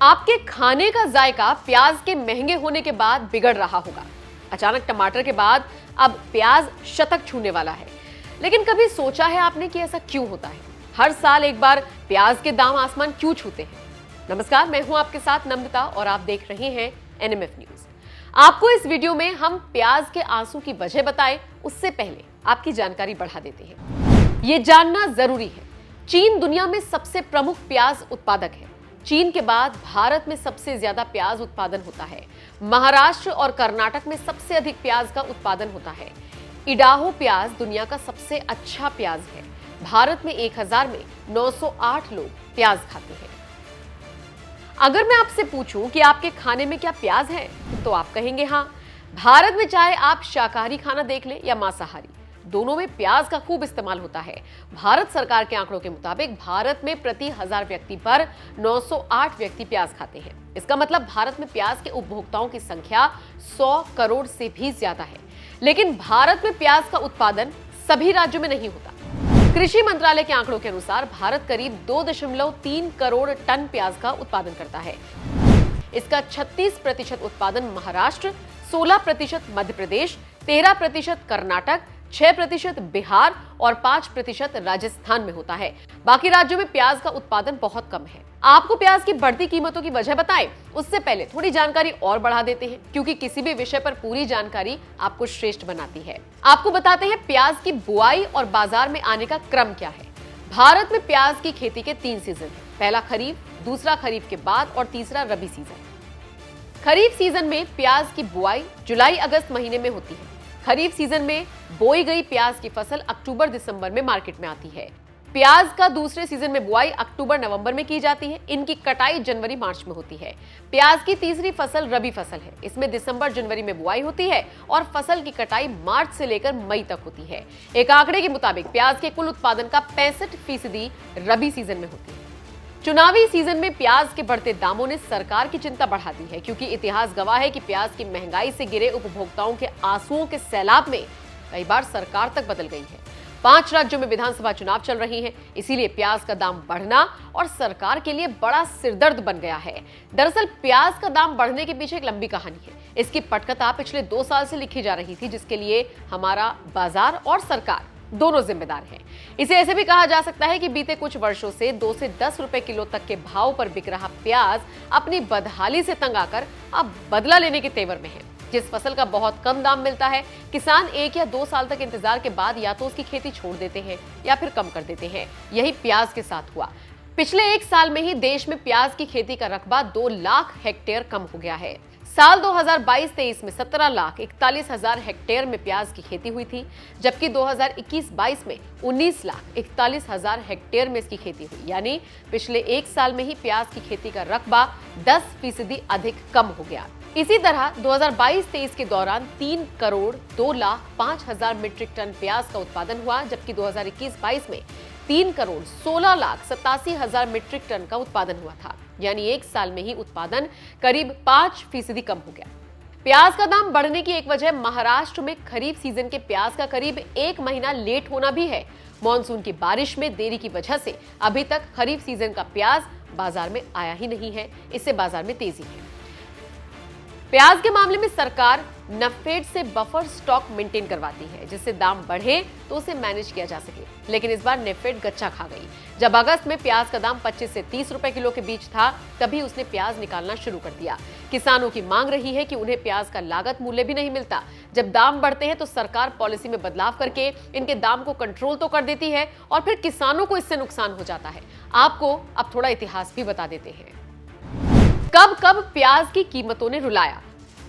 आपके खाने का जायका प्याज के महंगे होने के बाद बिगड़ रहा होगा। अचानक टमाटर के बाद अब प्याज शतक छूने वाला है। लेकिन कभी सोचा है आपने कि ऐसा क्यों होता है? हर साल एक बार प्याज के दाम आसमान क्यों छूते हैं? नमस्कार, मैं हूं आपके साथ नम्रता और आप देख रहे हैं एनएमएफ न्यूज। आपको इस वीडियो में हम प्याज के आंसू की वजह बताएं, उससे पहले आपकी जानकारी बढ़ा देते हैं। ये जानना जरूरी है, चीन दुनिया में सबसे प्रमुख प्याज उत्पादक है। चीन के बाद भारत में सबसे ज्यादा प्याज उत्पादन होता है। महाराष्ट्र और कर्नाटक में सबसे अधिक प्याज का उत्पादन होता है। इडाहो प्याज दुनिया का सबसे अच्छा प्याज है। भारत में 1000 में 908 लोग प्याज खाते हैं। अगर मैं आपसे पूछूं कि आपके खाने में क्या प्याज है, तो आप कहेंगे हाँ। भारत में चाहे आप शाकाहारी खाना देख लें या मांसाहारी, दोनों में प्याज का खूब इस्तेमाल होता है। भारत सरकार के आंकड़ों के मुताबिक भारत में प्रति 1000 व्यक्ति पर 908 व्यक्ति प्याज खाते हैं। इसका मतलब भारत में प्याज के उपभोक्ताओं की संख्या 100 करोड़ से भी ज्यादा है। लेकिन भारत में प्याज का उत्पादन सभी राज्यों में नहीं होता। कृषि मंत्रालय के आंकड़ों के अनुसार भारत करीब 2.3 करोड़ टन प्याज का उत्पादन करता है। इसका 36% उत्पादन महाराष्ट्र, 16% मध्य प्रदेश, 13% कर्नाटक, 6% बिहार और 5% राजस्थान में होता है। बाकी राज्यों में प्याज का उत्पादन बहुत कम है। आपको प्याज की बढ़ती कीमतों की वजह बताएं, उससे पहले थोड़ी जानकारी और बढ़ा देते हैं, क्योंकि किसी भी विषय पर पूरी जानकारी आपको श्रेष्ठ बनाती है। आपको बताते हैं प्याज की बुआई और बाजार में आने का क्रम क्या है। भारत में प्याज की खेती के 3 सीजन है। पहला खरीफ, दूसरा खरीफ के बाद और तीसरा रबी सीजन। खरीफ सीजन में प्याज की बुआई जुलाई अगस्त महीने में होती है। खरीफ सीजन में बोई गई प्याज की फसल अक्टूबर दिसंबर में मार्केट में आती है। प्याज का दूसरे सीजन में बुआई अक्टूबर नवंबर में की जाती है। इनकी कटाई जनवरी मार्च में होती है। प्याज की तीसरी फसल रबी फसल है। इसमें दिसंबर जनवरी में बुआई होती है और फसल की कटाई मार्च से लेकर मई तक होती है। एक आंकड़े के मुताबिक प्याज के कुल उत्पादन का 65% रबी सीजन में होती है। चुनावी सीजन में प्याज के बढ़ते दामों ने सरकार की चिंता बढ़ा दी है, क्योंकि इतिहास गवाह है कि प्याज की महंगाई से गिरे उपभोक्ताओं के आंसुओं के सैलाब में कई बार सरकार तक बदल गई है। 5 राज्यों में विधानसभा चुनाव चल रही हैं, इसीलिए प्याज का दाम बढ़ना और सरकार के लिए बड़ा सिरदर्द बन गया है। दरअसल प्याज का दाम बढ़ने के पीछे एक लंबी कहानी है। इसकी पटकथा पिछले 2 साल से लिखी जा रही थी, जिसके लिए हमारा बाजार और सरकार दोनों जिम्मेदार हैं। इसे ऐसे भी कहा जा सकता है कि बीते कुछ वर्षों से 2 से 10 रुपए किलो तक के भाव पर बिक रहा प्याज अपनी बदहाली से तंग आकर अब बदला लेने के तेवर में है। जिस फसल का बहुत कम दाम मिलता है, किसान 1 या 2 साल तक इंतजार के बाद या तो उसकी खेती छोड़ देते हैं या फिर कम कर देते हैं। यही प्याज के साथ हुआ। पिछले 1 साल में ही देश में प्याज की खेती का रकबा 2 लाख हेक्टेयर कम हो गया है। साल 2022-23 में 17,41,000 हेक्टेयर में प्याज की खेती हुई थी, जबकि 2021-22 में 19,41,000 हेक्टेयर में इसकी खेती हुई। यानी पिछले 1 साल में ही प्याज की खेती का रकबा 10% अधिक कम हो गया। इसी तरह 2022-23 के दौरान 3,02,05,000 मीट्रिक टन प्याज का उत्पादन हुआ, जबकि 2021-22 में 3,16,87,000 मीट्रिक टन का उत्पादन हुआ था। यानी 1 साल में ही उत्पादन करीब 5% कम हो गया। प्याज का दाम बढ़ने की एक वजह महाराष्ट्र में खरीफ सीजन के प्याज का करीब 1 महीना लेट होना भी है। मॉनसून की बारिश में देरी की वजह से अभी तक खरीफ सीजन का प्याज बाजार में आया ही नहीं है। इससे बाजार में तेजी है। प्याज के मामले में सरकार नफेड से बफर स्टॉक मेंटेन करवाती है, जिससे दाम बढ़े तो उसे मैनेज किया जा सके। लेकिन इस बार नेफेड गच्चा खा गई। जब अगस्त में प्याज का दाम 25 से 30 रुपए किलो के बीच था, तभी उसने प्याज निकालना शुरू कर दिया। किसानों की मांग रही है कि उन्हें प्याज का लागत मूल्य भी नहीं मिलता। जब दाम बढ़ते हैं तो सरकार पॉलिसी में बदलाव करके इनके दाम को कंट्रोल तो कर देती है और फिर किसानों को इससे नुकसान हो जाता है। आपको अब थोड़ा इतिहास भी बता देते हैं। कब कब प्याज की कीमतों ने रुलाया।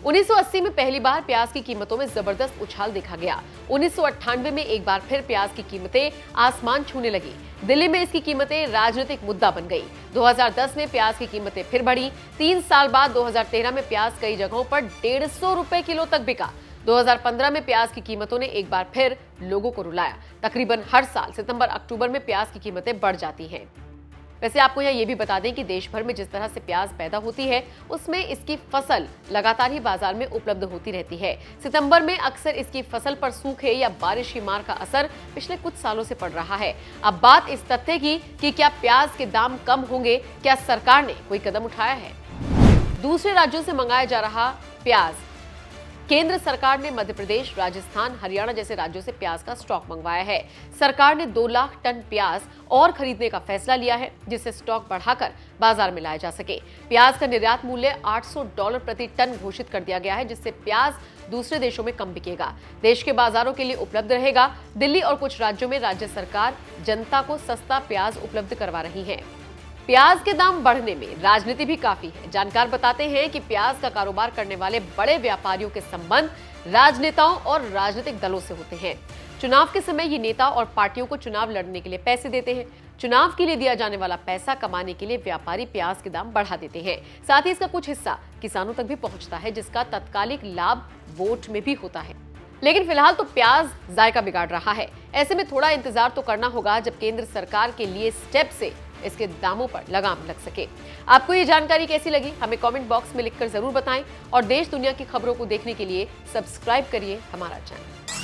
1980 में पहली बार प्याज की कीमतों में जबरदस्त उछाल देखा गया। 1998 में एक बार फिर प्याज की कीमतें आसमान छूने लगी। दिल्ली में इसकी कीमतें राजनीतिक मुद्दा बन गई। 2010 में प्याज की कीमतें फिर बढ़ी। 3 साल बाद 2013 में प्याज कई जगहों पर 150 रुपए किलो तक बिका। 2015 में प्याज की कीमतों ने एक बार फिर लोगों को रुलाया। तकरीबन हर साल सितंबर अक्टूबर में प्याज की कीमतें बढ़ जाती हैं। वैसे आपको यहाँ ये भी बता दें कि देश भर में जिस तरह से प्याज पैदा होती है, उसमें इसकी फसल लगातार ही बाजार में उपलब्ध होती रहती है। सितंबर में अक्सर इसकी फसल पर सूखे या बारिश की मार का असर पिछले कुछ सालों से पड़ रहा है। अब बात इस तथ्य की कि क्या प्याज के दाम कम होंगे, क्या सरकार ने कोई कदम उठाया है? दूसरे राज्यों से मंगाया जा रहा प्याज। केंद्र सरकार ने मध्य प्रदेश, राजस्थान, हरियाणा जैसे राज्यों से प्याज का स्टॉक मंगवाया है। सरकार ने 2 लाख टन प्याज और खरीदने का फैसला लिया है, जिससे स्टॉक बढ़ाकर बाजार में लाया जा सके। प्याज का निर्यात मूल्य $800 प्रति टन घोषित कर दिया गया है, जिससे प्याज दूसरे देशों में कम बिकेगा, देश के बाजारों के लिए उपलब्ध रहेगा। दिल्ली और कुछ राज्यों में राज्य सरकार जनता को सस्ता प्याज उपलब्ध करवा रही है। प्याज के दाम बढ़ने में राजनीति भी काफी है। जानकार बताते हैं कि प्याज का कारोबार करने वाले बड़े व्यापारियों के संबंध राजनेताओं और राजनीतिक दलों से होते हैं। चुनाव के समय ये नेता और पार्टियों को चुनाव लड़ने के लिए पैसे देते हैं। चुनाव के लिए दिया जाने वाला पैसा कमाने के लिए व्यापारी प्याज के दाम बढ़ा देते हैं। साथ ही इसका कुछ हिस्सा किसानों तक भी पहुंचता है, जिसका तत्कालिक लाभ वोट में भी होता है। लेकिन फिलहाल तो प्याज जायका बिगाड़ रहा है। ऐसे में थोड़ा इंतजार तो करना होगा जब केंद्र सरकार के लिए स्टेप से इसके दामों पर लगाम लग सके। आपको ये जानकारी कैसी लगी, हमें कमेंट बॉक्स में लिखकर जरूर बताएं और देश दुनिया की खबरों को देखने के लिए सब्सक्राइब करिए हमारा चैनल।